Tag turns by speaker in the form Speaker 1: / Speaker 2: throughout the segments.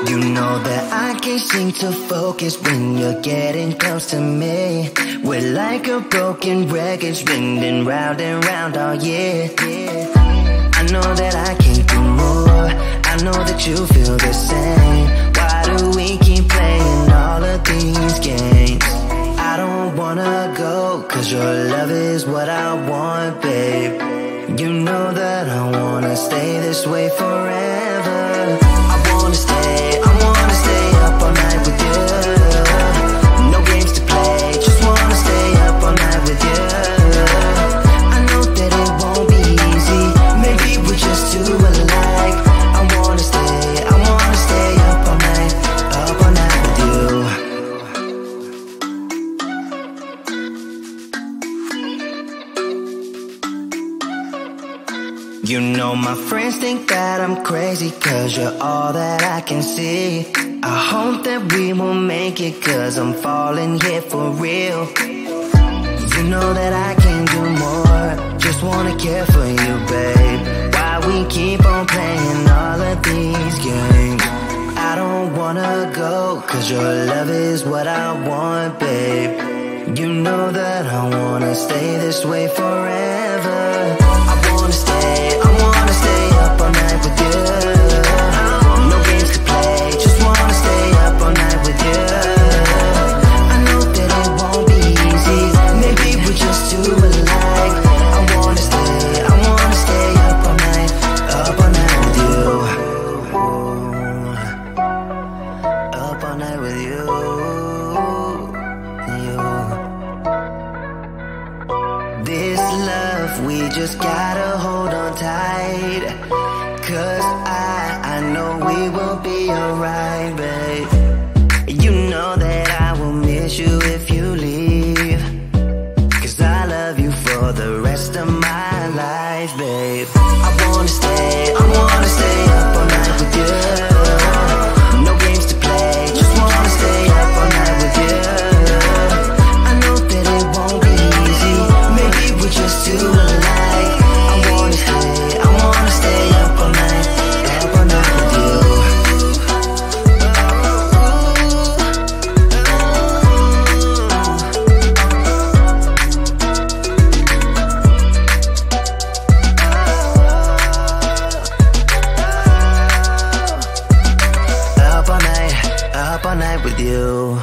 Speaker 1: You know that I can't seem to focus when you're getting close to me. We're like a broken record spinning round and round all year. I know that I can't do more, I know that you feel the same. Why do we keep playing all of these games? I don't wanna go, cause your love is what I want, babe. You know that I wanna stay this way forever. I wanna stay up all night with you. No games to play, just wanna stay up all night with you. I know that it won't be easy, maybe we're just too alike. I wanna stay up all night with you. You know my friends think that I'm crazy, cause you're all that I can see. I hope that we will make it, cause I'm falling here for real. You know that I can do more, just wanna care for you, babe. Why we keep on playing all of these games? I don't wanna go, cause your love is what I want, babe. You know that I wanna stay this way forever. I wanna stay up all night with you. No games to play, just wanna stay up all night with you. I know that it won't be easy, maybe we're just too alike. I wanna stay up all night with you. Up all night with you. This love, we just gotta hold on tight, cause I know we will be alright, babe. You know that I will miss you if you leave, cause I love you for the rest of my life, babe. I wanna stay up all night with you. No games to play, just wanna stay up all night with you. I know that it won't be easy, maybe we're just too alike. I wanna stay up all night with you. Up all night with you.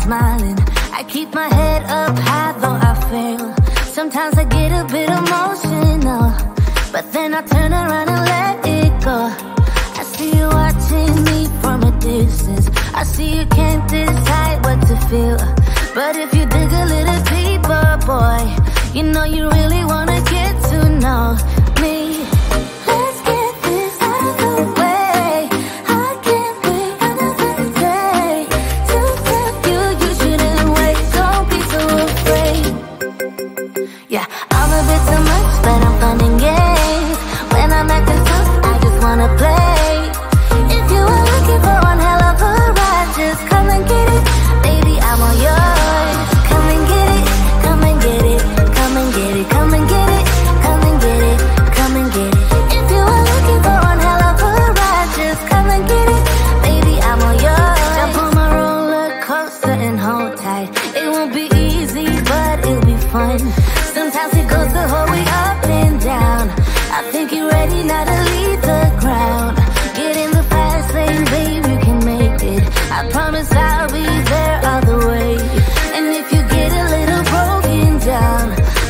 Speaker 2: smiling. I keep my head up high though I fail. Sometimes I get a bit emotional, but then I turn around and let it go. I see you watching me from a distance. I see you can't decide what to feel, but if you dig a little deeper, boy, you know you really wanna get to know me. Let's get this out of the way. I can't wait another day to tell you you shouldn't wait. Don't be so afraid. Yeah, I'm a bit too much, but I'm fun and games. When I'm acting tough, I just wanna play. If you are looking for one hell of a ride, just come and get it. Baby, I'm all yours. Come and get it, come and get it, come and get it, come and get it, come and get it, come and get it. If you are looking for one hell of a ride, just come and get it. Baby, I'm all yours. Jump on my roller coaster and hold tight. It won't be easy, but it'll be fun. Sometimes it goes the whole way up and down. I think you're ready now to leave the ground. Get in the fast lane, babe, you can make it. I promise I'll be there all the way. And if you get a little broken down,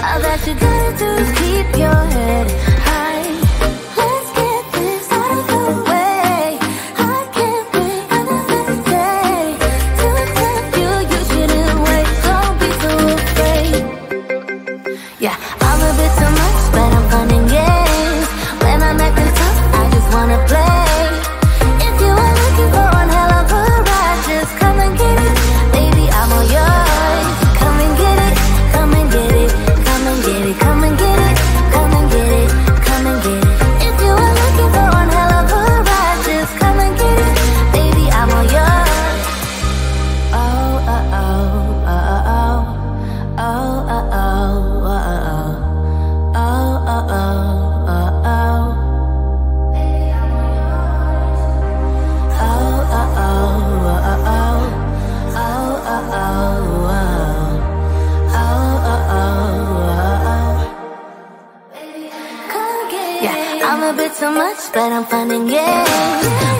Speaker 2: all that you gotta do is keep your head high. Let's get this out of the way. I can't wait another day to tell you you shouldn't wait. Don't be so afraid. Yeah, I'm a bit too much, but I'm fun and games. When I'm acting tough, I just wanna play. If you are looking for one hell of a ride, just come and get it. Baby, I'm all yours. Come and get it, come and get it, come and get it, come and get it, come and get it, come and get it. If you are looking for one hell of a ride, just come and get it. Baby, I'm all yours. Oh, oh, oh, oh, oh, oh, oh, oh, oh, oh, oh, oh, oh, oh. Yeah, I'm a bit too much, but I'm fun and games.